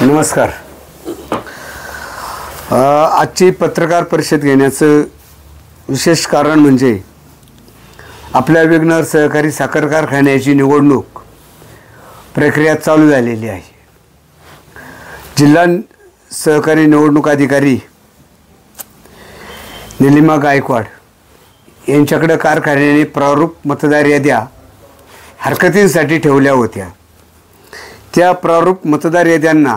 नमस्कार. आजची पत्रकार परिषद घेण्याचं विशेष कारण म्हणजे आपल्या विघ्नर सहकारी साखर कारखान्याची निवडणूक प्रक्रिया चालू झालेली आहे. जिल्हा सहकारी निवडणूक अधिकारी निलिमा गायकवाड यांच्याकडे कारखान्याने प्रारूप मतदार याद्या हरकतींसाठी ठेवल्या होत्या. त्या प्रारूप मतदार याद्यांना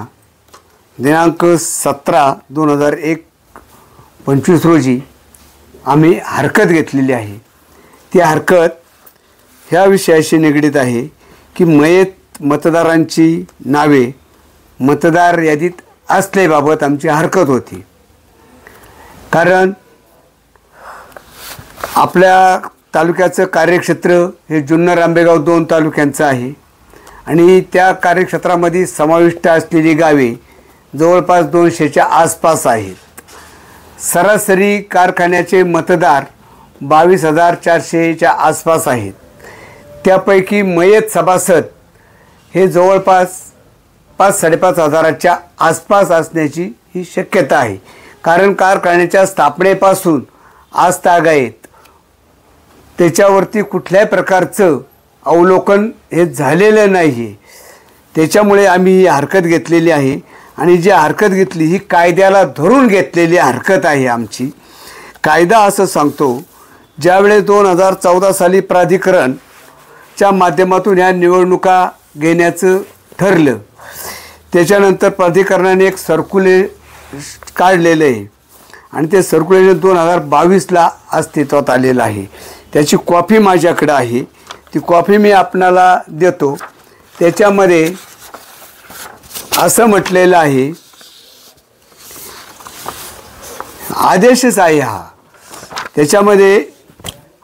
दिनांक 17/2001 रोजी आम्ही हरकत घेतलेली आहे. ती हरकत ह्या विषयाशी निगडीत आहे की मयत मतदारांची नावे मतदार यादीत असल्याबाबत आमची हरकत होती. कारण आपल्या तालुक्याचं कार्यक्षेत्र हे जुन्नर आंबेगाव 2 तालुक्यांचं आहे आणि त्या कार्यक्षेत्रामध्ये समाविष्ट असलेली गावे जवळपास 200च्या आसपास आहेत. सरासरी कारखान्याचे मतदार 22,400च्या आसपास आहेत. त्यापैकी मयत सभासद हे जवळपास 5-5.5 हजाराच्या आसपास असण्याची ही शक्यता आहे. कारण कारखान्याच्या स्थापनेपासून आज तागायत त्याच्यावरती कुठल्याही प्रकारचं अवलोकन हे झालेलं नाही. त्याच्यामुळे आम्ही ही हरकत घेतलेली आहे आणि जी हरकत घेतली ही कायद्याला धरून घेतलेली हरकत आहे आमची. कायदा असं सांगतो, ज्यावेळेस 2014 साली प्राधिकरणच्या माध्यमातून ह्या निवडणुका घेण्याचं ठरलं, त्याच्यानंतर प्राधिकरणाने एक सर्क्युलेशन काढलेलं आहे आणि ते सर्क्युलेशन 2022ला अस्तित्वात आलेलं आहे. त्याची कॉपी माझ्याकडे आहे, ती कॉपी मी आपणाला देतो. त्याच्यामध्ये असं म्हटलेलं आहे, आदेशच आहे हा. त्याच्यामध्ये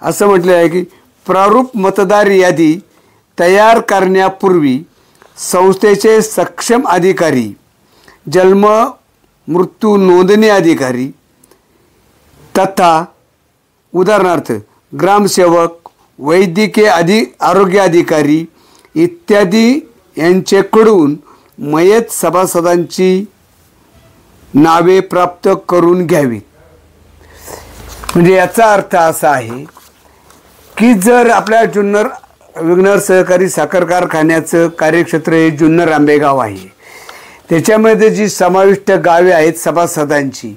असं म्हटलेलं आहे की प्रारूप मतदार यादी तयार करण्यापूर्वी संस्थेचे सक्षम अधिकारी, जन्म मृत्यू नोंदणी अधिकारी तथा उदाहरणार्थ ग्रामसेवक, वैद्यकीय आरोग्य अधिकारी इत्यादी यांच्याकडून मयत सभासदांची नावे प्राप्त करून घ्यावीत. म्हणजे याचा अर्थ असा आहे की जर आपल्या जुन्नर विघ्नर सहकारी साखर कारखान्याचं कार्यक्षेत्र हे जुन्नर आंबेगाव आहे, त्याच्यामध्ये जी समाविष्ट गावे आहेत सभासदांची,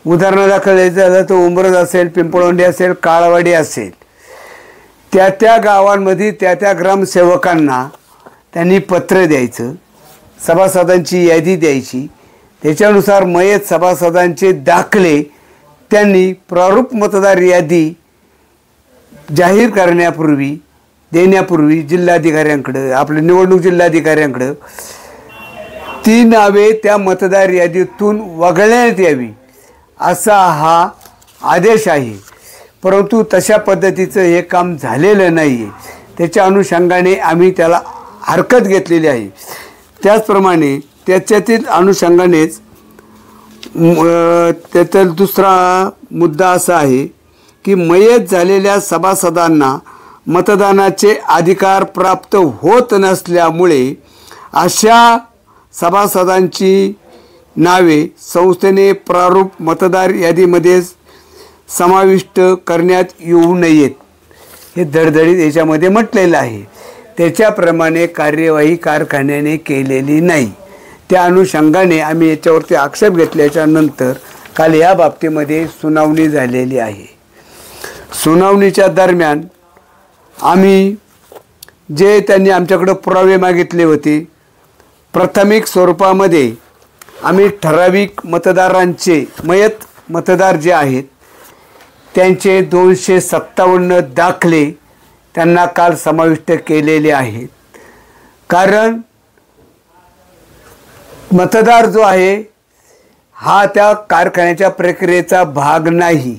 उदाहरणादाखल यायचं झालं तर उंबरज असेल, पिंपळवंडी असेल, काळवाडी असेल, त्या गावांमध्ये त्या ग्रामसेवकांना त्यांनी पत्र द्यायचं, सभासदांची यादी द्यायची. त्याच्यानुसार मयत सभासदांचे दाखले त्यांनी प्रारूप मतदार यादी जाहीर करण्यापूर्वी देण्यापूर्वी जिल्हाधिकाऱ्यांकडं, आपल्या निवडणूक जिल्हाधिकाऱ्यांकडं ती नावे त्या मतदार यादीतून वगळण्यात यावी असा हा आदेश आहे. परंतु तशा पद्धतीचं हे काम झालेलं नाही आहे. त्याच्या अनुषंगाने आम्ही त्याला हरकत घेतलेली आहे. त्याचप्रमाणे त्याच्यातील अनुषंगानेच त्यातील दुसरा मुद्दा असा आहे की मयत झालेल्या सभासदांना मतदानाचे अधिकार प्राप्त होत नसल्यामुळे अशा सभासदांची नावे संस्थेने प्रारूप मतदार यादीमध्ये समाविष्ट करण्यात येऊ नयेत हे धडधडीत याच्यामध्ये म्हटलेलं आहे. त्याच्याप्रमाणे कार्यवाही कारखान्याने केलेली नाही. त्या अनुषंगाने आम्ही याच्यावरती आक्षेप घेतल्याच्या नंतर काल या बाबतीमध्ये सुनावणी झालेली आहे. सुनावणीच्या दरम्यान आम्ही जे त्यांनी आमच्याकडं पुरावे मागितले होते, प्राथमिक स्वरूपामध्ये आम्ही ठराविक मतदारांचे मयत मतदार जे आहेत त्यांचे 257 दाखले त्यांना काल समाविष्ट केलेले आहेत. कारण मतदार जो आहे हा त्या कारखान्याच्या प्रक्रियेचा भाग नाही,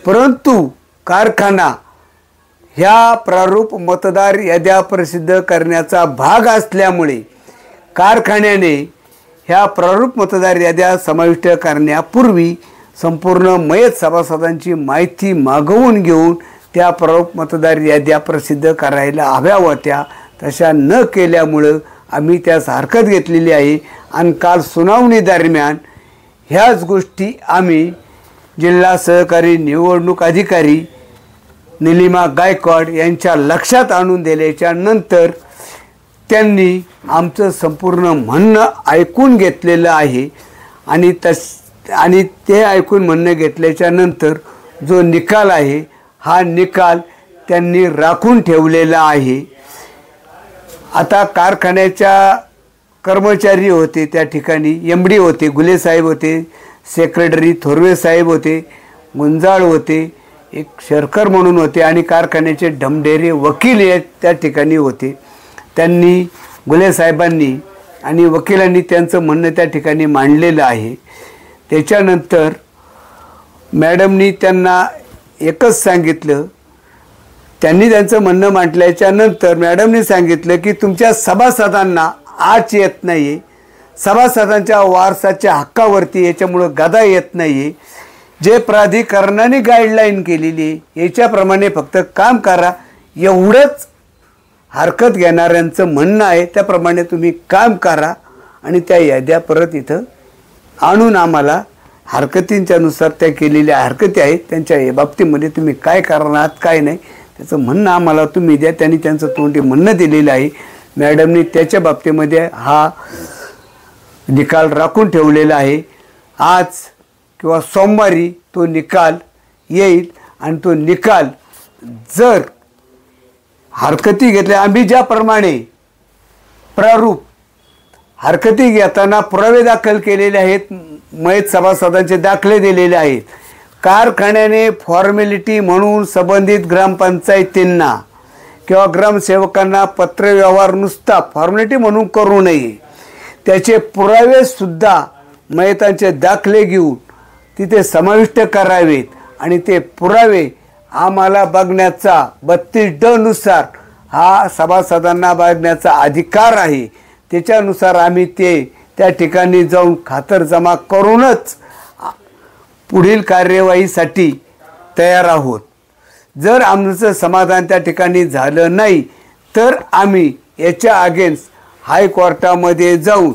परंतु कारखाना ह्या प्रारूप मतदार याद्या प्रसिद्ध करण्याचा भाग असल्यामुळे कारखान्याने ह्या प्रारूप मतदार याद्या समाविष्ट करण्यापूर्वी संपूर्ण मयत सभासदांची माहिती मागवून घेऊन त्या प्रारूप मतदार याद्या प्रसिद्ध करायला हव्या होत्या. तशा न केल्यामुळं आम्ही त्यास हरकत घेतलेली आहे आणि काल सुनावणी दरम्यान ह्याच गोष्टी आम्ही जिल्हा सहकारी निवडणूक अधिकारी निलिमा गायकवाड यांच्या लक्षात आणून दिल्याच्या नंतर त्यांनी आमचं संपूर्ण म्हणणं ऐकून घेतलेलं आहे आणि ते ऐकून म्हणणं घेतल्याच्या नंतर जो निकाल आहे हा निकाल त्यांनी राखून ठेवलेला आहे. आता कारखान्याच्या कर्मचारी होते, त्या ठिकाणी MD होते, गुले साहेब होते, सेक्रेटरी थोरवे साहेब होते, गुंजाळ होते, एक शरकर म्हणून होते आणि कारखान्याचे ढमढेरे वकील त्या ठिकाणी होते. त्यांनी गुले साहेबांनी आणि वकिलांनी त्यांचं म्हणणं त्या ठिकाणी मांडलेलं आहे. त्याच्यानंतर मॅडमनी त्यांना एकच सांगितलं, त्यांनी त्यांचं म्हणणं मांडल्याच्या नंतर मॅडमनी सांगितलं की तुमच्या सभासदांना आच येत नाही आहे, सभासदांच्या वारसाच्या हक्कावरती याच्यामुळं गदा येत नाही आहे, जे प्राधिकरणाने गाईडलाईन केलेली आहे याच्याप्रमाणे फक्त काम करा एवढंच हरकत घेणाऱ्यांचं म्हणणं आहे. त्याप्रमाणे तुम्ही काम करा आणि त्या याद्या परत इथं आणून आम्हाला हरकतींच्यानुसार त्या केलेल्या हरकती आहेत त्यांच्या या बाबतीमध्ये तुम्ही काय करणार आहात काय नाही त्याचं म्हणणं आम्हाला तुम्ही द्या. त्यांनी त्यांचं तोंडी म्हणणं दिलेलं आहे. मॅडमनी त्याच्या बाबतीमध्ये हा निकाल राखून ठेवलेला आहे. आज किंवा सोमवारी तो निकाल येईल आणि तो निकाल जर हरकती घेतल्या, आम्ही ज्याप्रमाणे प्रारूप हरकती घेताना पुरावे दाखल केलेले आहेत, मयत सभासदांचे दाखले दिलेले आहेत, कारखान्याने फॉर्मॅलिटी म्हणून संबंधित ग्रामपंचायतींना किंवा ग्रामसेवकांना पत्रव्यवहार नुसता फॉर्मॅलिटी म्हणून करू नये, त्याचे पुरावेसुद्धा मयतांचे दाखले घेऊन तिथे समाविष्ट करावेत आणि ते पुरावे आम्हाला बघण्याचा 32D नुसार हा सभासदांना बघण्याचा अधिकार आहे. त्याच्यानुसार आम्ही ते त्या ठिकाणी जाऊन खातरजमा करूनच पुढील कार्यवाहीसाठी तयार आहोत. जर आमचं समाधान त्या ठिकाणी झालं नाही तर आम्ही याच्या अगेन्स्ट हायकोर्टामध्ये जाऊन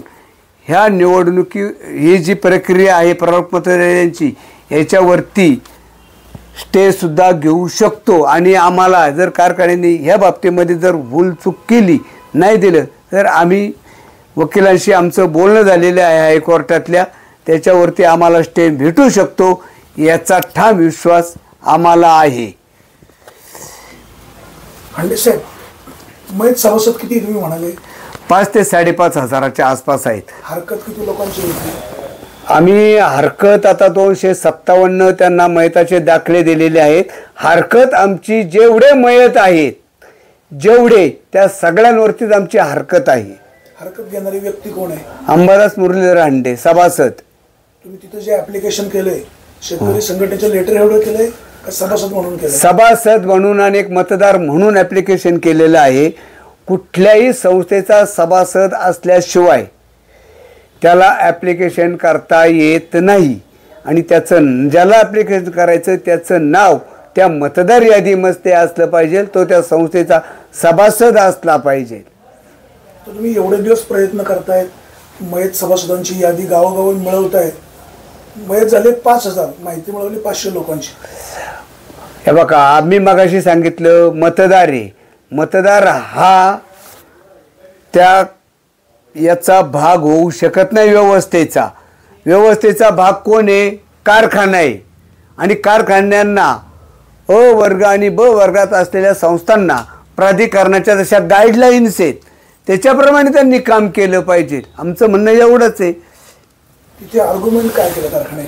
ह्या ही जी प्रक्रिया आहे प्रारूप मतदारांची याच्यावरती स्टेसुद्धा घेऊ शकतो. आणि आम्हाला जर कारखान्याने ह्या बाबतीमध्ये जर भूलचूक केली नाही दिलं तर आम्ही वकिलांशी आमचं बोलणं झालेलं आहे हायकोर्टातल्या, त्याच्यावरती आम्हाला स्टे भेटू शकतो याचा ठाम विश्वास आम्हाला आहे. हांडे साहेब, मयत सभासद किती तुम्ही म्हणाले? 5 ते 5.5 हजाराच्या आसपास आहेत. हरकत किती लोकांची होती? आम्ही हरकत आता 257 त्यांना मयताचे दाखले दिलेले आहेत. हरकत आमची जेवढे मयत आहेत जेवढे त्या सगळ्यांवरतीच आमची हरकत आहे. हरकत घेणारी व्यक्ती कोण आहे? अंबादास मुरलीधर हांडे सभासद. तुम्ही तिथे जे ऍप्लिकेशन केलंय शेतकरी संघटनेचं लेटर एवढं केलंय का सभासद म्हणून केलंय? सभासद म्हणून आणि एक मतदार म्हणून ऍप्लिकेशन केलेलं आहे. कुठल्याही संस्थेचा सभासद असल्याशिवाय त्याला ॲप्लिकेशन करता येत नाही आणि त्याचं ज्याला ॲप्लिकेशन करायचं त्याचं नाव त्या मतदार यादीमध्ये असलं पाहिजे, तो त्या संस्थेचा सभासद असला पाहिजे. तर तुम्ही एवढे दिवस प्रयत्न करतायत, मयत सभासदांची यादी गावोगावी मिळवतायत, मयत झाले 5000, माहिती मिळवली 500 लोकांची. हे बघा, आम्ही मगाशी सांगितलं मतदार आहे, मतदार हा त्या याचा भाग होऊ शकत नाही. व्यवस्थेचा भाग कोण आहे? कारखाना आहे. आणि कारखान्यांना अ वर्ग आणि ब वर्गात असलेल्या संस्थांना प्राधिकरणाच्या जशा गाईडलाईन्स आहेत त्याच्याप्रमाणे त्यांनी काम केलं पाहिजे. आमचं म्हणणं एवढंच आहे. तिथे आर्ग्युमेंट काय केलं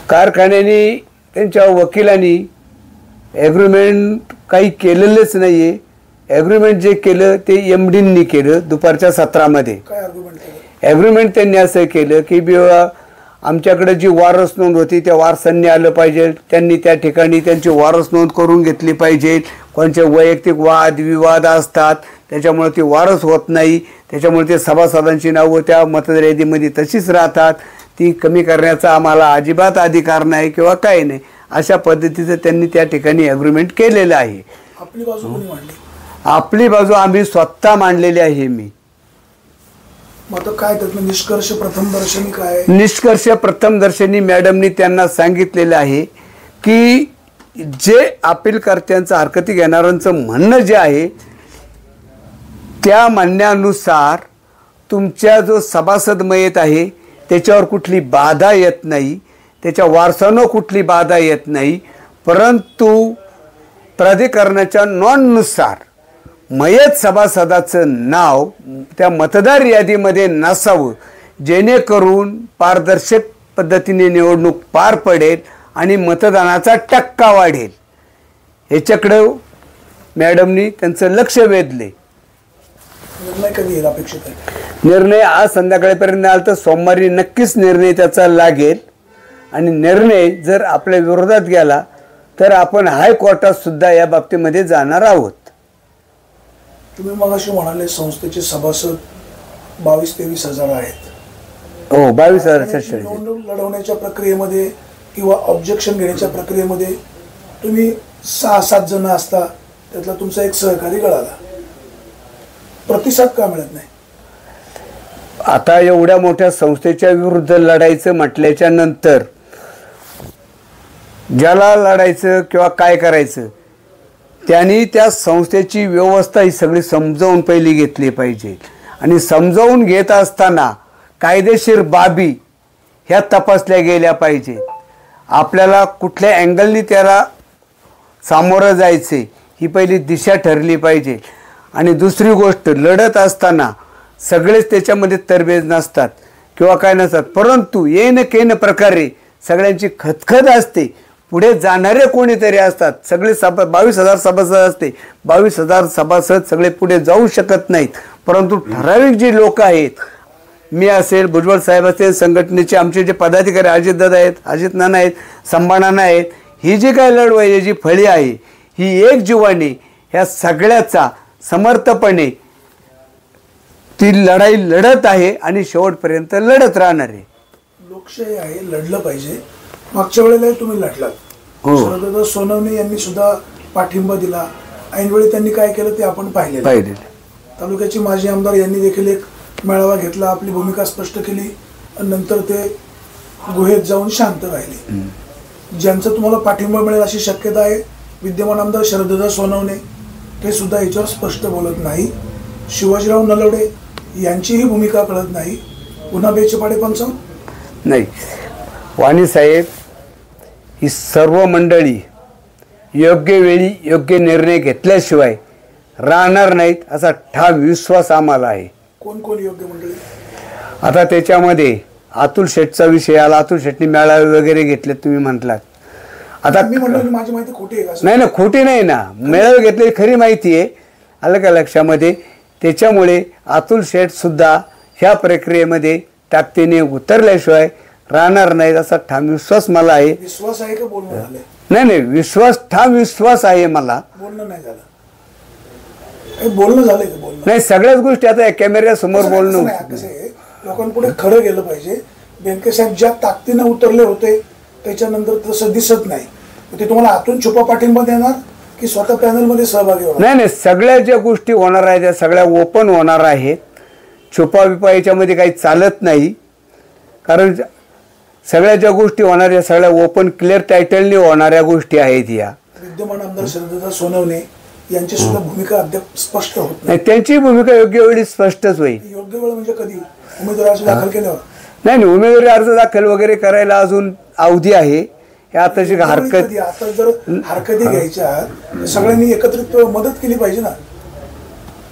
कारखान्याने त्यांच्या वकिलांनी ॲग्रीमेंट काही केलेलंच नाही आहे. ॲग्रीमेंट जे केलं ते MDंनी केलं दुपारच्या सत्रामध्ये. ॲग्रीमेंट त्यांनी असं केलं की आमच्याकडे जी वारस नोंद होती त्या वारसांनी आलं पाहिजे, त्यांनी त्या ठिकाणी त्यांची वारस नोंद करून घेतली पाहिजे. कोणचे वैयक्तिक वादविवाद असतात त्याच्यामुळे ती वारस होत नाही, त्याच्यामुळे ते सभासदांची नावं त्या मतदार यादीमध्ये तशीच राहतात. ती कमी करण्याचा आम्हाला अजिबात अधिकार नाही किंवा काही नाही. अशा पद्धतीचं त्यांनी त्या ठिकाणी ॲग्रीमेंट केलेलं आहे. आपली बाजू कोणी मांडली? आपली बाजू आम्ही स्वतः मांडलेली आहे. मी मग आता काय त्यातलं निष्कर्ष प्रथमदर्शनी काय? निष्कर्ष प्रथमदर्शनी मॅडमनी त्यांना सांगितलेलं आहे की जे अपीलकर्त्यांचं हरकती घेणाऱ्यांचं म्हणणं जे आहे त्या म्हणण्यानुसार तुमच्या जो सभासद मयत आहे त्याच्यावर कुठली बाधा येत नाही, त्याच्या वारसानं कुठली बाधा येत नाही, परंतु प्राधिकरणाच्या नॉननुसार मयत सभासदाचं नाव त्या मतदार यादीमध्ये नसावं, जेणेकरून पारदर्शक पद्धतीने निवडणूक पार पडेल आणि मतदानाचा टक्का वाढेल. ह्याच्याकडं मॅडमनी त्यांचं लक्ष वेधले. निर्णय कधी येईल अपेक्षित आहे? निर्णय आज संध्याकाळपर्यंत आला तर सोमवारी नक्कीच निर्णय त्याचा लागेल आणि निर्णय जर आपल्या विरोधात गेला तर आपण हायकोर्टात सुद्धा या बाबतीमध्ये जाणार आहोत. तुम्ही मगाशी म्हणाले संस्थेचे सभासद 22-23 हजार आहेत. हो, 22,000. निवडणूक लढवण्याच्या प्रक्रियेमध्ये किंवा ऑब्जेक्शन घेण्याच्या प्रक्रियेमध्ये तुम्ही 6-7 जण असता, त्यातला तुमचा एक सहकारी गळाला. प्रतिसाद का मिळत नाही? आता एवढ्या मोठ्या संस्थेच्या विरुद्ध लढायचं म्हटल्याच्या नंतर ज्याला लढायचं किंवा काय करायचं त्यांनी त्या संस्थेची व्यवस्था ही सगळी समजावून पहिली घेतली पाहिजे आणि समजावून घेत असताना कायदेशीर बाबी ह्या तपासल्या गेल्या पाहिजेत. आपल्याला कुठल्या अँगलनी त्याला सामोरं जायचे ही पहिली दिशा ठरली पाहिजे. आणि दुसरी गोष्ट, लढत असताना सगळेच त्याच्यामध्ये तरबेज नसतात किंवा काय नसतात, परंतु येन केन प्रकारे सगळ्यांची खतखत असते. पुढे जाणारे कोणीतरी असतात. सगळे 22,000 सभासद असते, 22,000 सभासद सगळे पुढे जाऊ शकत नाहीत, परंतु ठराविक जी लोक आहेत, मी असेल, भुजबळ साहेब असेल, संघटनेचे आमचे जे पदाधिकारी अजितदादा आहेत, अजित नाना आहेत, संभानाना आहेत, ही जी काय लढवायची जी फळी आहे ही एक जीवाने ह्या सगळ्याचा समर्थपणे ती लढाई लढत आहे आणि शेवटपर्यंत लढत राहणार आहे. लोकशाही आहे, लढलं पाहिजे. मागच्या वेळेला तुम्ही लढलात. शरददादा सोनवणे यांनी सुद्धा पाठिंबा दिला. ऐनवेळी त्यांनी काय केलं ते आपण पाहिले. तालुक्याचे माजी आमदार यांनी देखील एक मेळावा घेतला, आपली भूमिका स्पष्ट केली आणि नंतर ते गुहेत जाऊन शांत राहिले. ज्यांचं तुम्हाला पाठिंबा मिळेल अशी शक्यता आहे, विद्यमान आमदार शरददादा सोनवणे ते सुद्धा याच्यावर स्पष्ट बोलत नाही. शिवाजीराव नलवडे यांचीही भूमिका कळत नाही. पुन्हा बेचेपाडे पंचावन्न नाही. वाणी साहेब, ही सर्व मंडळी योग्य वेळी योग्य निर्णय घेतल्याशिवाय राहणार नाहीत असा ठाम विश्वास आम्हाला आहे. कोण कोण योग्य मंडळी? आता त्याच्यामध्ये अतुल शेठचा विषय आला. अतुल शेठनी मेळावे वगैरे घेतले तुम्ही म्हटलात. आता मी म्हणतो माझी माहिती खोटी आहे का? नाही ना, खोटी नाही ना, मेळावे घेतले खरी माहिती आहे, आलं का लक्षामध्ये. त्याच्यामुळे अतुल शेठ सुद्धा ह्या प्रक्रियेमध्ये ताकदीने उतरल्याशिवाय राहणार नाहीत असा ठाम विश्वास मला आहे. विश्वास आहे का बोलणं झालं? नाही नाही, विश्वास, ठाम विश्वास आहे मला. बोलणं नाही झालं? बोलणं झालंय का? बोलणं नाही, सगळ्याच गोष्टी आता कॅमेऱ्या समोर बोलणं. लोकांपुढे खरं गेलं पाहिजे. बेनके साहेब ज्या ताकदीने उतरले होते त्याच्यानंतर तसं दिसत नाही. ते तुम्हाला आतून छुपा पाठिंबा देणार की स्वतः पॅनलमध्ये सहभागी होणार? नाही नाही, सगळ्या ज्या गोष्टी होणार आहेत त्या सगळ्या ओपन होणार आहेत. छुपा बिपा याच्यामध्ये काही चालत नाही, कारण सगळ्या ज्या गोष्टी होणाऱ्या सगळ्या ओपन क्लिअर टायटलने होणाऱ्या गोष्टी आहेत. या विद्यमान आमदार शरददादा सोनवणे यांची सुद्धा भूमिका अद्याप स्पष्ट होत नाही. त्यांची भूमिका योग्य वेळी स्पष्टच होईल. योग्य वेळ म्हणजे कधी? उमेदवारी अर्ज दाखल केल्यावर? नाही नाही, उमेदवारी अर्ज दाखल वगैरे करायला अजून अवधी आहे. आताची हरकत, आता जर हरकती घ्यायच्या सगळ्यांनी एकत्रित मदत केली पाहिजे ना.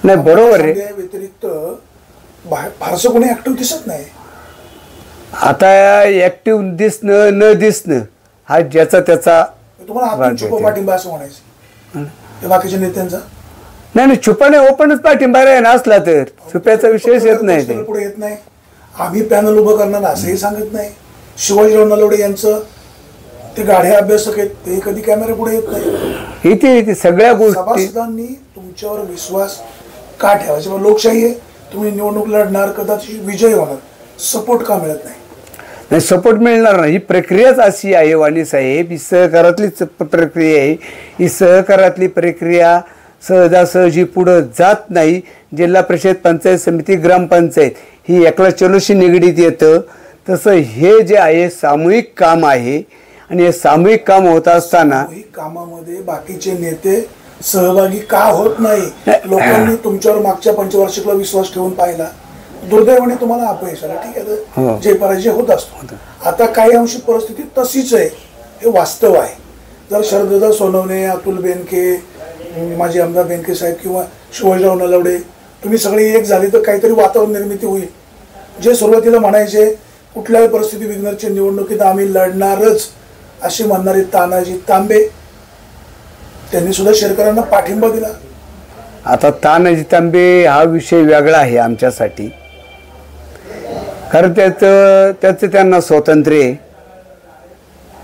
नाही, बरोबर आहे. व्यतिरिक्त फारसं कोणी ऍक्टिव्ह दिसत नाही. आता ऍक्टिव्ह दिसणं न दिसणं हा ज्याचा त्याचा तुम्हाला पाठिंबा असं म्हणायचं बाकीच्या नेत्यांचा? नाही नाही, छुपा नाही, ओपनच पाठिंबा असला तर छुप्याचा विषयच येत नाही. पुढे येत नाही. आम्ही पॅनल उभं करणार असंही सांगत नाही. शिवाजीराव नलवडे यांचं ते गाढे अभ्यासक आहेत, ते कधी कॅमेरा पुढे येत नाही. इथे सगळ्या गोष्टी. सभासदांनी तुमच्यावर विश्वास का ठेवायचा? लोकशाही आहे, तुम्ही निवडणूक लढणार, कदाचित विजय होणार, सपोर्ट का मिळत नाही? नाही, सपोर्ट मिळणार नाही. ही प्रक्रियाच अशी आहे वाणी साहेब, ही सहकारातलीच प्रक्रिया आहे. ही सहकारातली प्रक्रिया सहजासहजी पुढं जात नाही. जिल्हा परिषद, पंचायत समिती, ग्रामपंचायत ही एकला चलोशी निगडीत येतं. तसं हे जे आहे सामूहिक काम आहे आणि हे सामूहिक काम होत असताना कामामध्ये बाकीचे नेते सहभागी का होत नाही? लोकांनी तुमच्यावर मागच्या पंचवार्षिकला विश्वास ठेवून पाहिला, दुर्दैवाने तुम्हाला अपयश आला. ठीक आहे, जय पराजय होत असतो. आता काही अंशी परिस्थिती तशीच आहे, हे वास्तव आहे. जर शरददादा सोनवणे, अतुल बेनके, माजी आमदार बेनके साहेब किंवा शिवाजीराव नलावडे तुम्ही सगळे एक झाले तर काहीतरी वातावरण निर्मिती होईल. जे सुरुवातीला म्हणायचे कुठल्याही परिस्थिती विघ्नरच्या निवडणुकीत आम्ही लढणारच असे म्हणणारे तानाजी तांबे, त्यांनी सुद्धा शेतकऱ्यांना पाठिंबा दिला. आता तानाजी तांबे हा विषय वेगळा आहे आमच्यासाठी, कारण त्याचं त्यांना स्वातंत्र्य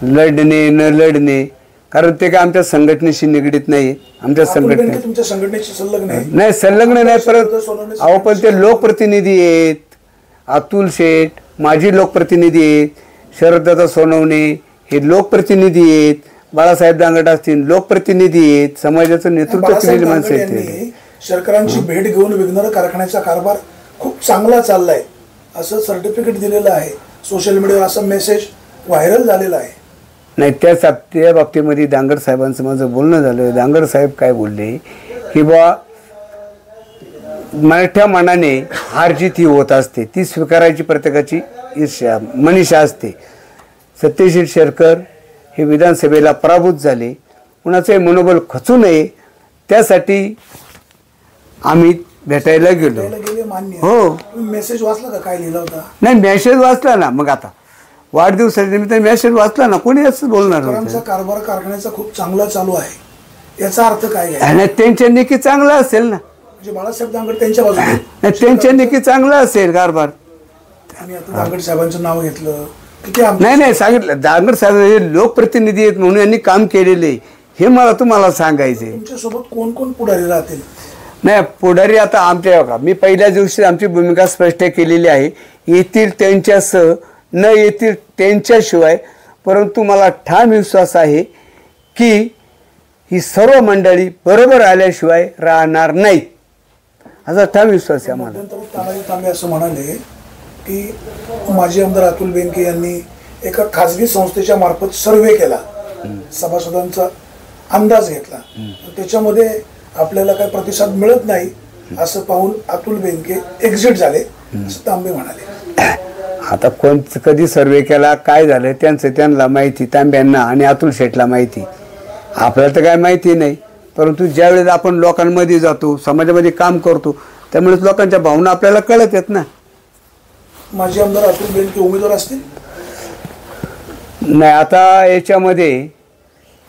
लढणे न लढणे, कारण ते काय आमच्या संघटनेशी निगडीत नाही. आमच्या तुमच्या संघटनेशी संलग्न नाही, संलग्न नाही. परत अहो पण ते लोकप्रतिनिधी आहेत. अतुल शेठ माजी लोकप्रतिनिधी आहेत, शरददादा सोनवणे हे लोकप्रतिनिधी आहेत, बाळासाहेब दांगट असतील लोकप्रतिनिधी आहेत, समाजाचं नेतृत्व केलेली माणसं आहेत. शेतकऱ्यांची भेट घेऊन विघ्नर कारखान्याचा कारभार खूप चांगला चाललाय असं सर्टिफिकेट दिलेलं आहे. सोशल मीडियावर असा मेसेज व्हायरल झालेला आहे. नाही, त्या बाबतीमध्ये दांगड साहेबांचं माझं बोलणं झालं. दांगड साहेब काय बोलले की बा मोठ्या मनाने हार जीत ही होत असते, ती स्वीकारायची प्रत्येकाची ईर्ष्या मनीषा असते. सत्यशील शेरकर हे विधानसभेला पराभूत झाले, कुणाचंही मनोबल खचू नये त्यासाठी आम्ही भेटायला गेलो. हो, मेसेज वाचला का? काय लिहिला होता? नाही, मेसेज वाचला ना. मग आता वाढदिवसाच्या निमित्ताने मेसेज वाचला ना, कोणी असं बोलणार होतं? कारभार कारखान्याचा खूप चांगला चालू आहे, याचा अर्थ काय आहे? आणि त्यांच्या नेकी चांगला असेल ना, म्हणजे बाळासाहेब दांगड त्यांच्या बाजूने, त्यांच्या नेकी चांगला असेल कारभार. आणि आता दांगड साहेबांचं नाव घेतलं, नाही सांगितलं. दांगड साहेब हे लोकप्रतिनिधी आहेत म्हणून यांनी काम केलेले, हे मला तुम्हाला सांगायचे. तुमच्यासोबत कोण कोण पुढारी राहतील? नाही, पुढारी आता आमच्या बघा, मी पहिल्या दिवशी आमची भूमिका स्पष्ट केलेली आहे. येतील त्यांच्यासह, न येतील त्यांच्याशिवाय. परंतु मला ठाम विश्वास आहे की ही सर्व मंडळी बरोबर आल्याशिवाय राहणार नाही, असा ठाम विश्वास आहे आम्हाला. तानाजी तांबे असं म्हणाले की माजी आमदार अतुल बेनके यांनी एका खाजगी संस्थेच्या मार्फत सर्वे केला, सभासदांचा अंदाज घेतला, त्याच्यामध्ये आपल्याला काही प्रतिसाद मिळत नाही असं पाहून अतुल बेनके एक्झिट झाले असं तांबे म्हणाले. आता कोण कधी सर्वे केला, काय झालं त्यांचं त्यांना माहिती, तांब्यांना आणि अतुल शेठला माहिती. आपल्याला तर काय माहिती नाही. परंतु ज्यावेळेस आपण लोकांमध्ये जातो, समाजामध्ये काम करतो, त्यामुळेच लोकांच्या भावना आपल्याला कळत आहेत ना. माजी आमदार अतुल बेनके उमेदवार असतील? नाही, आता याच्यामध्ये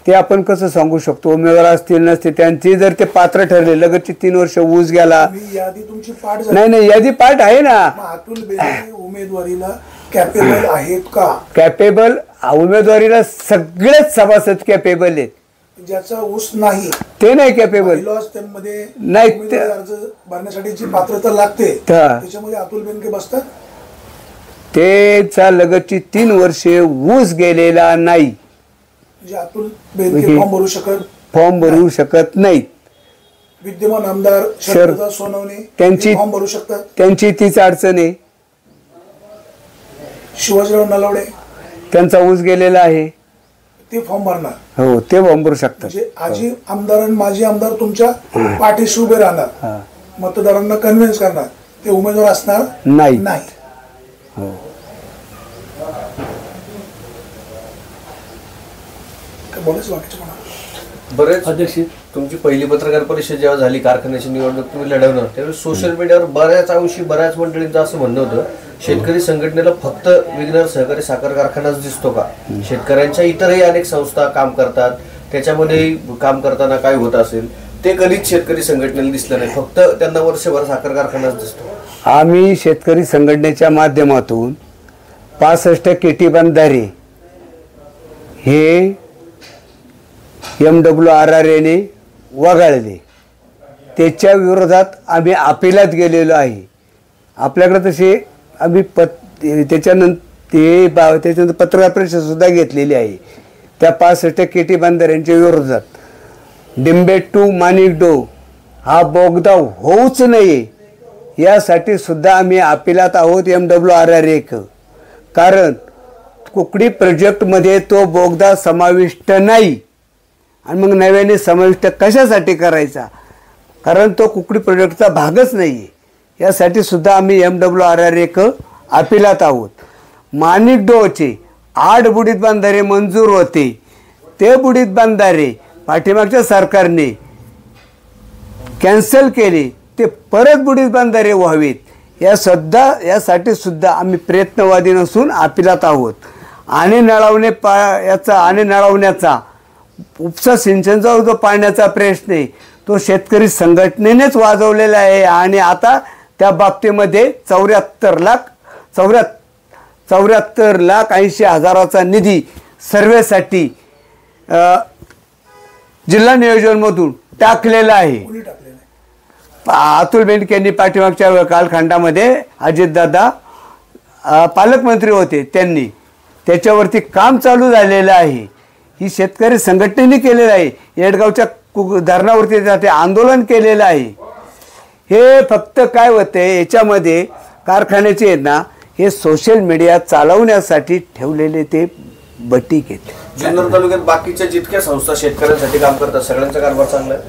ते आपण कसं सांगू शकतो उमेदवार असतील नसते. त्यांची जर ते पात्र ठरले, लगतची 3 वर्ष ऊस गेला. यादी तुमची पाठ झाली? नाही, यादी पाठ आहे ना. अतुल बेनके उमेदवारीला कॅपेबल आहेत का? कॅपेबल उमेदवारीला सगळेच सभासद कॅपेबल आहेत. ज्याचा ऊस नाही ते नाही कॅपेबल. नाही, अर्ज भरण्यासाठी जी पात्रता लागते त्याच्यामध्ये अतुल बेनके बसतात. त्याचा लगतची 3 वर्षे ऊस गेलेला नाही, म्हणजे अतुल बेनके फॉर्म भरू शकत नाहीत. विद्यमान आमदार शरददादा सोनवणे त्यांची फॉर्म भरू शकतात. त्यांची तीच अडचण आहे. शिवाजीराव नलावडे त्यांचा ऊस गेलेला आहे, ते फॉर्म भरणार. हो, ते फॉर्म भरू शकतात. म्हणजे आजी आमदार आणि माजी आमदार तुमच्या पाठीशी उभे राहणार, मतदारांना कन्व्हिन्स करणार, ते उमेदवार असणार नाही. हो. बरेच अध्यक्ष, तुमची पहिली पत्रकार परिषद जेव्हा झाली, कारखान्याची निवडणूक तुम्ही लढवणार, त्यावेळी सोशल मीडियावर बऱ्याच मंडळींचं असं म्हणणं होतं, शेतकरी संघटनेला फक्त विघ्नर सहकारी साखर कारखानाच दिसतो का? शेतकऱ्यांच्या इतरही अनेक संस्था काम करतात, त्याच्यामध्ये काम करताना काय होत असेल ते कधीच शेतकरी संघटनेला दिसलं नाही, फक्त त्यांना वर्षभर साखर कारखानाच दिसतो. आम्ही शेतकरी संघटनेच्या माध्यमातून 65 केटी बंधारे हे MWRRA वगळले, त्याच्या विरोधात आम्ही अपिलात गेलेलो आहे. आपल्याकडे तसे आम्ही त्याच्यानंतर पत्रकार परिषद सुद्धा घेतलेली आहे. त्या 65 केटी बंधाऱ्यांच्या विरोधात डिंबेट्टू, माणिकडो हा बोगदा होऊच नये यासाठी सुद्धा आम्ही अपिलात आहोत MWRR1. कारण कुकडी प्रोजेक्टमध्ये तो बोगदा समाविष्ट नाही आणि मग नव्याने समाविष्ट कशासाठी करायचा, कारण तो कुकडी प्रोजेक्टचा भागच नाही आहे. यासाठी सुद्धा आम्ही MWRR1 अपिलात आहोत. माणिक डोहचे 8 बुडीत बंधारे मंजूर होते, ते बुडीत बंधारे पाठीमागच्या सरकारने कॅन्सल केले, ते परत बुडीत बंधारे व्हावेत यासाठी सुद्धा आम्ही प्रयत्नवादी नसून अपिलात आहोत. आणि नळवण्याचा उपसा सिंचनचा जो पाण्याचा प्रश्न आहे तो शेतकरी संघटनेनेच वाजवलेला आहे. आणि आता त्या बाबतीमध्ये 74,80,000चा निधी सर्वेसाठी जिल्हा नियोजनमधून टाकलेला आहे. अतुल बेनके यांनी पाठीमागच्या कालखंडामध्ये अजितदादा पालकमंत्री होते, त्यांनी त्याच्यावरती काम चालू झालेलं आहे. ही शेतकरी संघटनेने केलेलं आहे. येडगावच्या धरणावरती ते आंदोलन केलेलं आहे. हे फक्त काय होते याच्यामध्ये कारखान्याचे आहेत ना, हे सोशल मीडिया चालवण्यासाठी ठेवलेले ते बटीक आहेत. जुन्नर तालुक्यात बाकीच्या जितक्या संस्था शेतकऱ्यांसाठी काम करतात सगळ्यांचा कारभार चांगला आहे.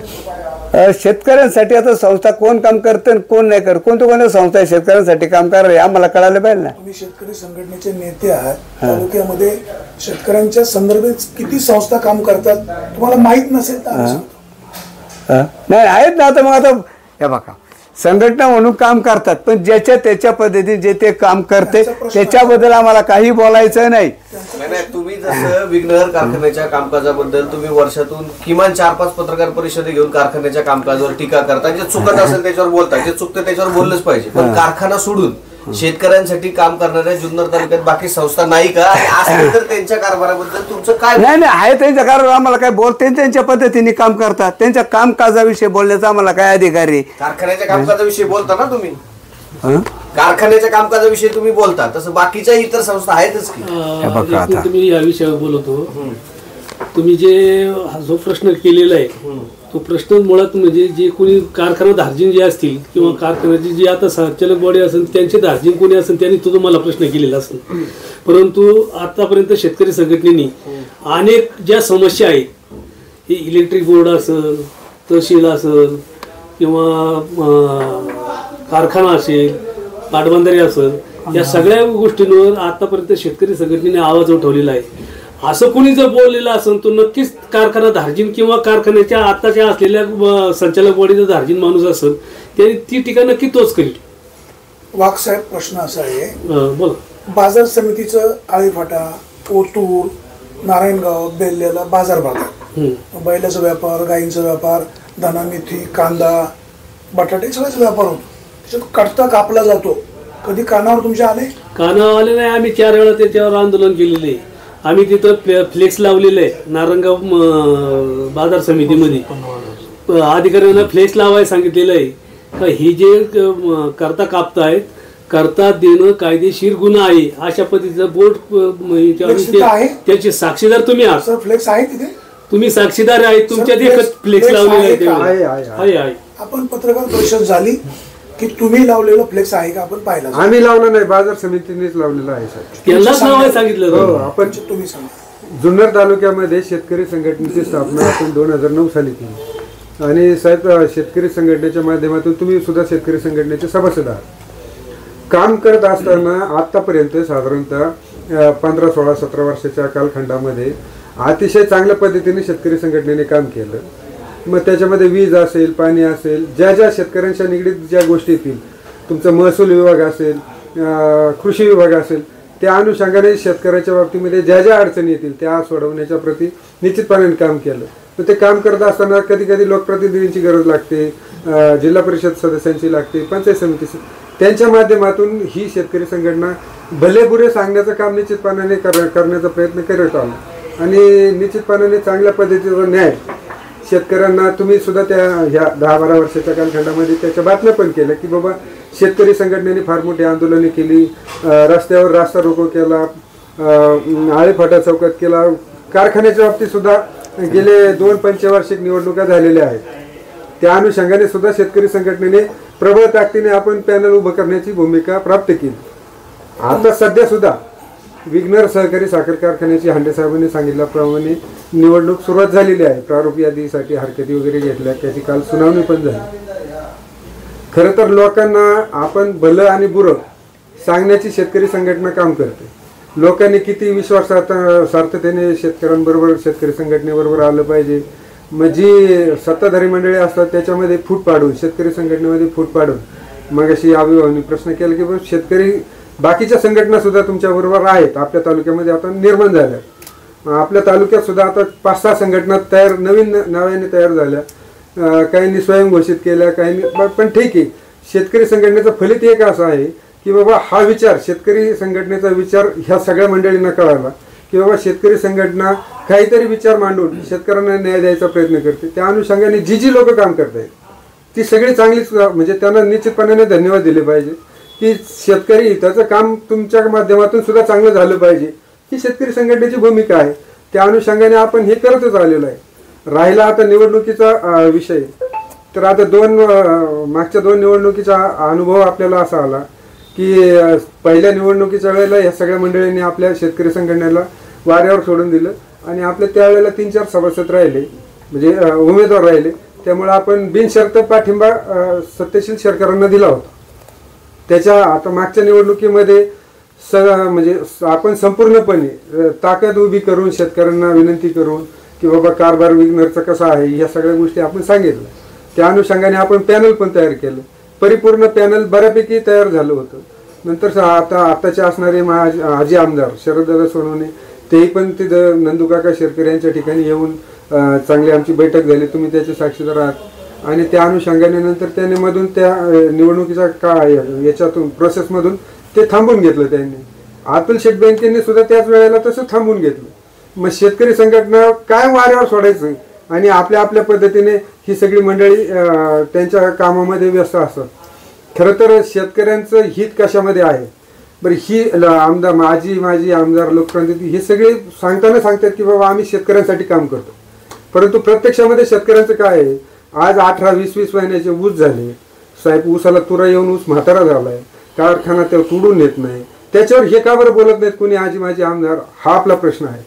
शेतकऱ्यांसाठी आता संस्था कोण काम करते कोण नाही करत, कोणत्या संस्था शेतकऱ्यांसाठी काम करणार आहे आम्हाला कळायला पाहिजे ना. तुम्ही शेतकरी संघटनेचे नेते आहात, तालुक्यामध्ये शेतकऱ्यांच्या संदर्भात किती संस्था काम करतात तुम्हाला माहित नसेल तर नाही आहेत ना. आता मग आता हे बघा, संघटना म्हणून काम करतात, पण ज्याच्या त्याच्या पद्धतीने जे ते काम करते त्याच्याबद्दल आम्हाला काही बोलायचं नाही. तुम्ही जसं विघ्नहर कारखान्याच्या कामकाजाबद्दल तुम्ही वर्षातून किमान 4-5 पत्रकार परिषदे घेऊन कारखान्याच्या कामकाजावर टीका करता, जे चुकत असेल त्याच्यावर बोलता, जे चुकते त्याच्यावर बोललंच पाहिजे. पण कारखाना सोडून शेतकऱ्यांसाठी काम करणाऱ्या जुन्नर तालुक्यात बाकी संस्था नाही का? असतील तर त्यांच्या कारभाराबद्दल तुमचं काय? नाही आहे त्यांच्या कारभार आम्हाला काय बोलते, त्यांच्या पद्धतीने काम करतात, त्यांच्या कामकाजाविषयी बोलण्याचा आम्हाला काय अधिकार आहे. कारखान्याच्या कामकाजाविषयी बोलता ना तुम्ही, कारखान्याच्या कामकाजाविषयी तुम्ही बोलता, तसं बाकीच्या इतर संस्था आहेतच की. तुम्ही या विषयावर बोलतो, तुम्ही जो प्रश्न केलेला आहे तो प्रश्न मुळात म्हणजे जे कोणी कारखाना धार्जिन जे असतील किंवा कारखान्याची जी आता संचालक बॉडी असेल त्यांचे धार्जिन कोणी असेल त्यांनी तो मला प्रश्न केलेला असेल. परंतु आतापर्यंत शेतकरी संघटनेने अनेक ज्या समस्या आहेत, ही इलेक्ट्रिक बोर्ड असेल, तहसील असेल किंवा कारखाना असेल, पाटबंधारे असेल, या सगळ्या गोष्टींवर आतापर्यंत शेतकरी संघटनेने आवाज उठवलेला आहे. असं कोणी जर बोललेलं असेल तो नक्कीच कारखाना धार्जिन किंवा कारखान्याच्या आताच्या असलेल्या संचालक बॉडीचा धार्जिन माणूस असेल त्याने ती टीका नक्की तोच करील. वाघ साहेब, प्रश्न असा आहे, बोला. बाजार समितीचं आळीफाटा, ओतूर, नारायणगाव, बेल्ल्याला बाजार भागात बैलाचा व्यापार, गायींचा व्यापार, धना, मेथी, कांदा, बटाटे सगळ्याच व्यापार होतो. त्याच्यात कटता कापला जातो. कधी कानावर तुमच्या आले? कानावर आले नाही. आम्ही 4 वेळा त्याच्यावर आंदोलन केलेले. आम्ही तिथं फ्लेक्स लावलेलं आहे नारायणगाव बाजार समितीमध्ये. अधिकाऱ्यांना फ्लेक्स लावायला सांगितलेलं आहे का हे जे करता कापतायत, करता देणं कायदेशीर गुन्हा आहे अशा पद्धतीचा बोर्ड त्याचे साक्षीदार तुम्ही आहात. फ्लेक्स आहे तिथे, तुम्ही साक्षीदार आहेत, तुमच्या फ्लेक्स लावलेला आहे. आपण पत्रकार परिषद झाली की तुम्ही लावलेलं फ्लेक्स आहे का आपण पाहिलं? आम्ही लावलं नाही, बाजार समितीनेच लावलेलं आहे सर. त्यांनाच नाव सांगितलं. हो, आपण तुम्ही सांगा. जुन्नर तालुक्यामध्ये शेतकरी संघटनेची स्थापना आपण 2009 साली केली. आणि साहेब, शेतकरी संघटनेच्या माध्यमातून तुम्ही सुद्धा शेतकरी संघटनेचे सभासद आहात. काम करत असताना आतापर्यंत साधारणतः 15, 16, 17 वर्षाच्या कालखंडामध्ये अतिशय चांगल्या पद्धतीने शेतकरी संघटनेने काम केलं. मग त्याच्यामध्ये वीज असेल, पाणी असेल, ज्या ज्या शेतकऱ्यांच्या निगडीत ज्या गोष्टी येतील, तुमचा महसूल विभाग असेल, कृषी विभाग असेल, त्या अनुषंगाने शेतकऱ्याच्या बाबतीमध्ये ज्या ज्या अडचणी येतील त्या सोडवण्याच्या प्रती निश्चितपणे काम केलं. तर ते काम करत असताना कधी कधी लोकप्रतिनिधींची गरज लागते, जिल्हा परिषद सदस्यांची लागते, पंचायत समितीची, त्यांच्या माध्यमातून ही शेतकरी संघटना भले बुरे सांगण्याचं काम निश्चितपणाने करण्याचा प्रयत्न करत आलो. आणि निश्चितपणाने चांगल्या पद्धतीचा न्याय शेतकऱ्यांना तुम्ही सुद्धा त्या ह्या 10-12 वर्षाच्या कालखंडामध्ये त्याच्या बातम्या पण केल्या की बाबा शेतकरी संघटनेने फार मोठी आंदोलने केली, रस्त्यावर रास्ता रोको केला, आळीफाटा चौकात केला. कारखान्याच्या बाबतीत सुद्धा गेले 2 पंचवार्षिक निवडणुका झालेल्या आहेत. त्या अनुषंगाने सुद्धा शेतकरी संघटनेने प्रबळ ताकदीने आपण पॅनल उभं करण्याची भूमिका प्राप्त केली. आता सध्या सुद्धा विघ्नर सहकारी साखर कारखान्याची हांडे साहेबांनी सांगितल्याप्रमाणे निवडणूक सुरुवात झालेली आहे. प्रारूप यादीसाठी हरकती वगैरे घेतल्या, त्याची काल सुनावणी पण झाली. खरं तर लोकांना आपण भलं आणि बुरं सांगण्याची शेतकरी संघटना काम करते. लोकांनी किती विश्वासार्थतेने शेतकऱ्यांबरोबर शेतकरी संघटनेबरोबर आलं पाहिजे, मग जी सत्ताधारी मंडळी असतात त्याच्यामध्ये फूट पाडून, शेतकरी संघटनेमध्ये फूट पाडून, मग अशी अभिभावनी प्रश्न केला की शेतकरी बाकीच्या संघटना सुद्धा तुमच्याबरोबर आहेत. आपल्या तालुक्यामध्ये आता निर्माण झाल्या, आपल्या तालुक्यात सुद्धा आता 5-6 संघटना नवीन नव्याने तयार झाल्या. काहींनी स्वयंघोषित केल्या, काहींनी, पण ठीक आहे. शेतकरी संघटनेचं फलित एक असं आहे की बाबा हा विचार, शेतकरी संघटनेचा विचार ह्या सगळ्या मंडळींना कळाला की बाबा शेतकरी संघटना काहीतरी विचार मांडून शेतकऱ्यांना न्याय द्यायचा प्रयत्न करते. त्या अनुषंगाने जी लोक काम करतायत ती सगळी चांगलीच, म्हणजे त्यांना निश्चितपणाने धन्यवाद दिले पाहिजे की शेतकरी हिताचं काम तुमच्या माध्यमातून सुद्धा चांगलं झालं पाहिजे, ही शेतकरी संघटनेची भूमिका आहे. त्या अनुषंगाने आपण हे करतच आलेलो आहे. राहिला आता निवडणुकीचा विषय, तर आता मागच्या 2 निवडणुकीचा अनुभव आपल्याला असा आला की पहिल्या निवडणुकीच्या वेळेला या सगळ्या मंडळींनी आपल्या शेतकरी संघटनेला वाऱ्यावर सोडून दिलं आणि आपल्या त्यावेळेला 3-4 सभासद राहिले, म्हणजे उमेदवार राहिले. त्यामुळे आपण बिनशर्त पाठिंबा सत्तेशील सरकारांना दिला होता. त्याच्या आता मागच्या निवडणुकीमध्ये म्हणजे आपण संपूर्णपणे ताकद उभी करून शेतकऱ्यांना विनंती करून की बाबा कारभार विघ्नरचा कसा आहे या सगळ्या गोष्टी आपण सांगितलं. त्या अनुषंगाने आपण पॅनल पण तयार केलं. परिपूर्ण पॅनल बऱ्यापैकी तयार झालं होतं. नंतर आताचे असणारे माजी आमदार शरददादा सोनवणे, तेही पण तिथं नंदुकाका शेरकर यांच्या ठिकाणी येऊन चांगली आमची बैठक झाली, तुम्ही त्याचे साक्षीदार आहात. आणि त्या अनुषंगाने नंतर त्याने मधून त्या निवडणुकीच्या याच्यातून प्रोसेसमधून ते थांबून घेतलं. त्यांनी अतुल शेठ बँकेने सुद्धा त्याच वेळेला तसं थांबून घेतलं. मग शेतकरी संघटना काय वाऱ्यावर सोडायचं आणि आपल्या पद्धतीने ही सगळी मंडळी त्यांच्या कामामध्ये व्यस्त असतात. खरं तर शेतकऱ्यांचं हित कशामध्ये आहे बरं, ही आमदार माजी आमदार लोकप्रतिनिधी हे सगळे सांगतात की बाबा आम्ही शेतकऱ्यांसाठी काम करतो, परंतु प्रत्यक्षामध्ये शेतकऱ्यांचं काय आहे. आज 18-20 महिन्याचे ऊस झाले साहेब, ऊसाला तुरा येऊन ऊस म्हातारा झालाय, कारखाना ते तुडून येत नाही. त्याच्यावर हे का बरं बोलत नाहीत कोणी माजी आमदार, हा आपला प्रश्न आहे.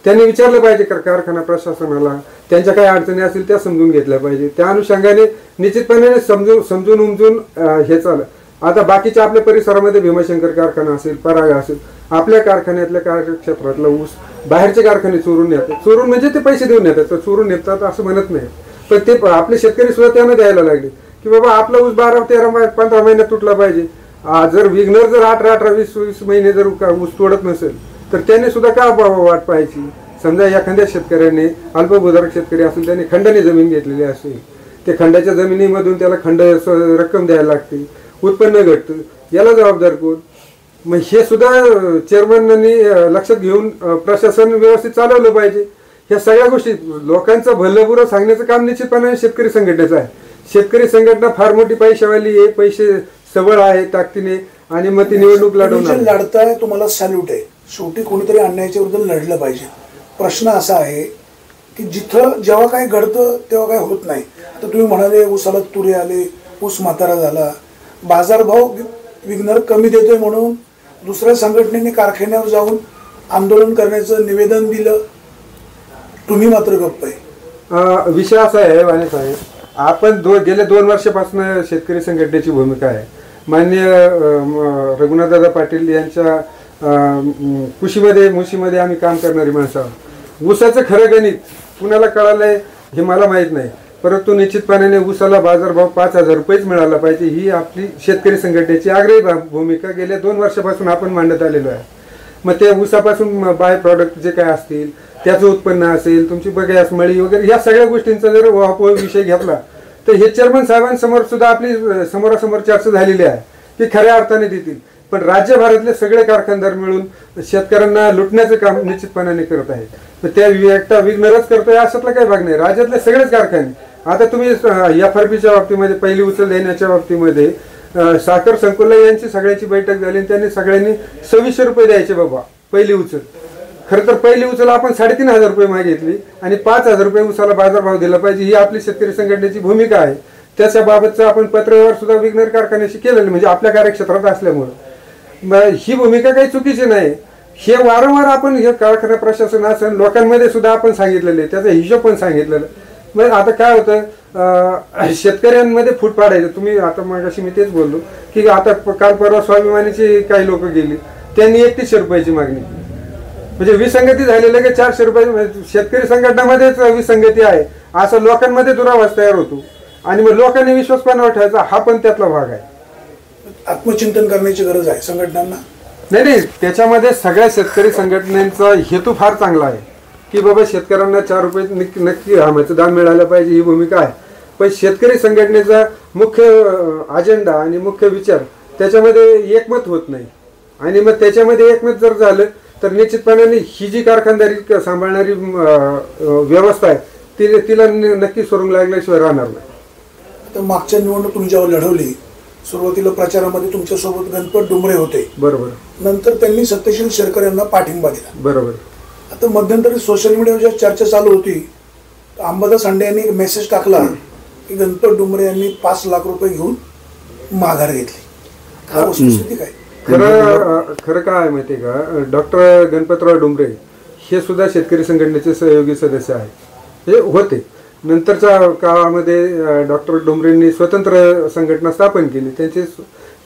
त्यांनी विचारलं पाहिजे कारखाना प्रशासनाला, त्यांच्या काही अडचणी असतील त्या समजून घेतल्या पाहिजे. त्या अनुषंगाने निश्चितपणे समजून उमजून हे चाललं. आता बाकीच्या आपल्या परिसरामध्ये भीमाशंकर कारखाना असेल, पराग असेल, आपल्या कारखान्यातल्या कार्यक्षेत्रातला ऊस बाहेरचे कारखाने चोरून येतात. चोरून म्हणजे ते पैसे देऊन येतात, तर चोरून येतात असं म्हणत नाही, पण ते आपले शेतकरी सुद्धा त्यांना द्यायला लागले की बाबा आपला ऊस 12-13-15 महिन्यात तुटला पाहिजे. जर विघ्नर जर 18-20 महिने जर ऊस तोडत नसेल तर त्याने सुद्धा का वाट पाहायची. समजा एखाद्या शेतकऱ्याने अल्पभूधारक शेतकरी असेल, त्याने खंडाने जमीन घेतलेली असेल, ते खंडाच्या जमिनीमधून त्याला खंड रक्कम द्यायला लागते, उत्पन्न घटतं, याला जबाबदार कोण. मग हे सुद्धा चेअरमननी लक्षात घेऊन प्रशासन व्यवस्थित चालवलं पाहिजे. ह्या सगळ्या गोष्टी लोकांचं भलं बुरं सांगण्याचं काम निश्चितपणे शेतकरी संघटनेचं आहे. शेतकरी संघटना फार मोठी पैशावाली आहे, पैसे सबळ आहे ताकदीने, आणि मग ती निवडणूक लढताय. तुम्हाला सॅल्यूट आहे. शेवटी कोणीतरी अन्यायाच्या विरुद्ध लढलं पाहिजे. प्रश्न असा आहे की जिथं जेव्हा काही घडतं तेव्हा काही होत नाही. आता तुम्ही म्हणाले ऊसाला तुरे आले, ऊस म्हातारा झाला, बाजारभाव विघ्नर कमी देतोय म्हणून दुसऱ्या संघटनेने कारखान्यावर जाऊन आंदोलन करण्याचं निवेदन दिलं, तुम्ही मात्र गप्प आहे. विषय असा आहे वाणे साहेब, आपण गेल्या 2 वर्षापासून शेतकरी संघटनेची भूमिका आहे. माननीय रघुनाथदादा पाटील यांच्या मुशीमध्ये आम्ही काम करणारी माणसं आहोत. ऊसाचं खरं गणित कुणाला कळालंय हे मला माहीत नाही, परंतु निश्चितपणाने ऊसाला बाजारभाव 5,000 रुपयेच मिळाला पाहिजे, ही आपली शेतकरी संघटनेची आग्रही भूमिका गेल्या 2 वर्षापासून आपण मांडत आलेलो आहे. मग ते ऊसापासून बाय प्रॉडक्ट जे काय असतील, त्याचं उत्पन्न असेल, तुमची बगॅस मळी वगैरे, या सगळ्या गोष्टींचा जर वापर विषय घेतला तर हे चेअरमन साहेबांसमोर सुद्धा आपली समोरासमोर चर्चा झालेली आहे की खऱ्या अर्थाने देतील. पण राज्यभरातले सगळे कारखानदार मिळून शेतकऱ्यांना लुटण्याचं काम निश्चितपणाने करत आहेत. तर त्या एकटा विघ्नरच करतोय अशातला काही भाग नाही. राज्यातले सगळेच कारखाने, आता तुम्ही FRPच्या बाबतीमध्ये, पहिली उचल देण्याच्या बाबतीमध्ये साखर संकुल यांची सगळ्याची बैठक झाली आणि त्यांनी सगळ्यांनी 2600 रुपये द्यायचे बाबा पहिली उचल. खरं तर पहिली उचल आपण 3,500 रुपये मागितली आणि 5,000 रुपये उसाला बाजारभाव दिला पाहिजे, ही आपली शेतकरी संघटनेची भूमिका आहे. त्याच्या बाबतचं आपण पत्रव्यवहार सुद्धा विघ्नर कारखान्याशी केलेलं, म्हणजे आपल्या कार्यक्षेत्रात असल्यामुळं ही भूमिका काही चुकीची नाही. हे वारंवार आपण हे कारखाना प्रशासन असेल लोकांमध्ये सुद्धा आपण सांगितलेले, त्याचा हिशोब पण सांगितलेला. मग आता काय होतं, शेतकऱ्यांमध्ये फूट पाडायचं. तुम्ही आता मागाशी मी तेच बोललो की आता काल परवा स्वाभिमानीची काही लोक गेली, त्यांनी 3100 रुपयाची मागणी, म्हणजे विसंगती झालेली की 400 रुपये. शेतकरी संघटनामध्येच विसंगती आहे असं लोकांमध्ये दुरावास तयार होतो आणि मग लोकांनी विश्वास पण ठेवायचा, हा पण त्यातला भाग आहे. आत्मचिंतन करण्याची गरज आहे संघटनांना. नाही, त्याच्यामध्ये सगळ्या शेतकरी संघटनांचा हेतू फार चांगला आहे की बाबा शेतकऱ्यांना 4 रुपये नक्की हमीचं दाम मिळालं पाहिजे, ही भूमिका आहे. पण शेतकरी संघटनेचा मुख्य अजेंडा आणि मुख्य विचार त्याच्यामध्ये एकमत होत नाही आणि मग त्याच्यामध्ये एकमत जर झालं तर निश्चितपणाने ही जी कारखानदारी सांभाळणारी व्यवस्था आहे तिला नक्की सोडून लागल्याशिवाय राहणार नाही. आता मागच्या निवडणूक तुम्ही जेव्हा लढवली, सुरुवातीला प्रचारामध्ये तुमच्यासोबत गणपत डुमरे होते, बरोबर, नंतर त्यांनी सत्यशील शेरकर यांना पाठिंबा दिला, बरोबर. आता मध्यंतरी सोशल मीडियावर जेव्हा चर्चा चालू होती, अंबादास हांडे यांनी एक मेसेज टाकला की गणपत डुमरे यांनी 5 लाख रुपये घेऊन माघार घेतली. काय वस्तुस्थिती काय? खरं काय आहे माहिती आहे का, डॉक्टर गणपतराव डुमरे हे सुद्धा शेतकरी संघटनेचे सहयोगी सदस्य आहेत, हे होते. नंतरच्या काळामध्ये डॉक्टर डुमरेंनी स्वतंत्र संघटना स्थापन केली, त्यांचे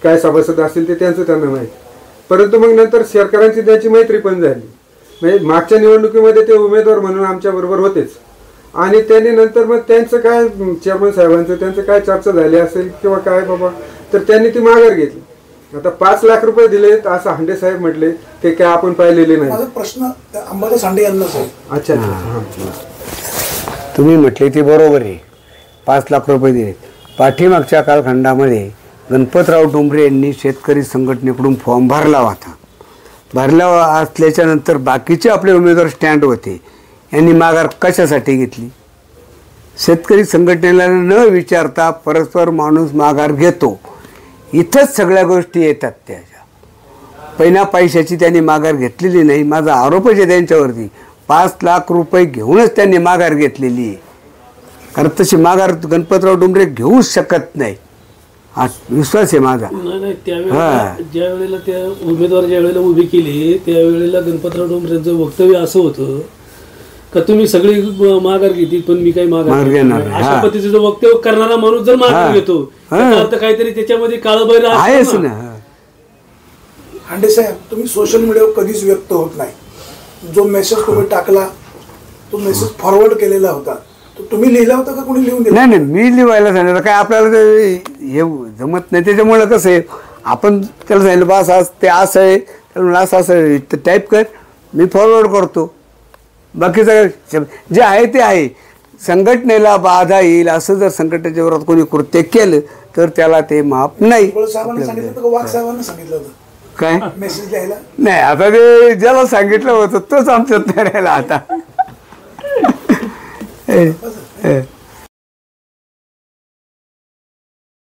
काय सभासद असतील ते त्यांना माहीत. परंतु मग नंतर शेतकऱ्यांची त्यांची मैत्री पण झाली. म्हणजे मागच्या निवडणुकीमध्ये ते उमेदवार म्हणून आमच्या बरोबर होतेच आणि त्यांनी नंतर मग त्यांचं काय चेअरमन साहेबांचं त्यांचं काय चर्चा झाली असेल किंवा काय बाबा, तर त्यांनी ती माघार घेतली. आता 5 लाख रुपये दिलेत असं हांडे साहेब म्हटले, ते काय आपण पाहिलेले नाही. माझा प्रश्न अंबादास हांडे यांनाच आहे. अच्छा, तुम्ही म्हटले ते बरोबर आहे, 5 लाख रुपये दिले. पाठीमागच्या कालखंडामध्ये गणपतराव डुमरे यांनी शेतकरी संघटनेकडून फॉर्म भरला होता. भरला असल्याच्या नंतर बाकीचे आपले उमेदवार स्टँड होते, यांनी माघार कशासाठी घेतली? शेतकरी संघटनेला न विचारता परस्पर माणूस माघार घेतो, इथंच सगळ्या गोष्टी येतात. त्याच्या पहिल्या पैशाची त्यांनी माघार घेतलेली नाही. माझा आरोपच आहे त्यांच्यावरती, 5 लाख रुपये घेऊनच त्यांनी माघार घेतलेली आहे. कारण तशी माघार गणपतराव डुमरे घेऊच शकत नाही, हा विश्वास आहे माझा. नाही, त्यावेळेला ज्या वेळेला त्या उमेदवार ज्या वेळेला उभी केली त्यावेळेला गणपतराव डुमरेंचं वक्तव्य असं होतं का तुम्ही सगळी माघार घेतली पण मी काही माघार घेणार, अशा पद्धतीचं वक्तव्य करणारा माणूस जर माघार घेतो तर काहीतरी त्याच्यामध्ये काळबैर आहेच ना. हांडे साहेब, तुम्ही सोशल मीडियावर कधीच व्यक्त होत नाही. जो मेसेज तुम्ही टाकला तो मेसेज फॉरवर्ड केलेला होता, तो तुम्ही लिहिला होता का कोणी लिहून दिला? नाही, मी लिहायला सांगितलं. काय आपल्याला हे जमत नाही, त्याच्यामुळं कसं आहे, आपण त्याला सांगितलं बस आज ते असं आहे, त्याला असं टाईप कर, मी फॉरवर्ड करतो. बाकीचं जे आहे ते आहे. संघटनेला बाधा येईल असं जर संघटनेच्या विरोधात कोणी कृत्य केलं तर त्याला ते माफ नाही. साहेबांना सांगितलं होतं का वाघ साहेबांना सांगितलं होतं काय मेसेज द्यायला? नाही, आता ते ज्याला सांगितलं होतं तोच आमच्यात नाही राहिला आता.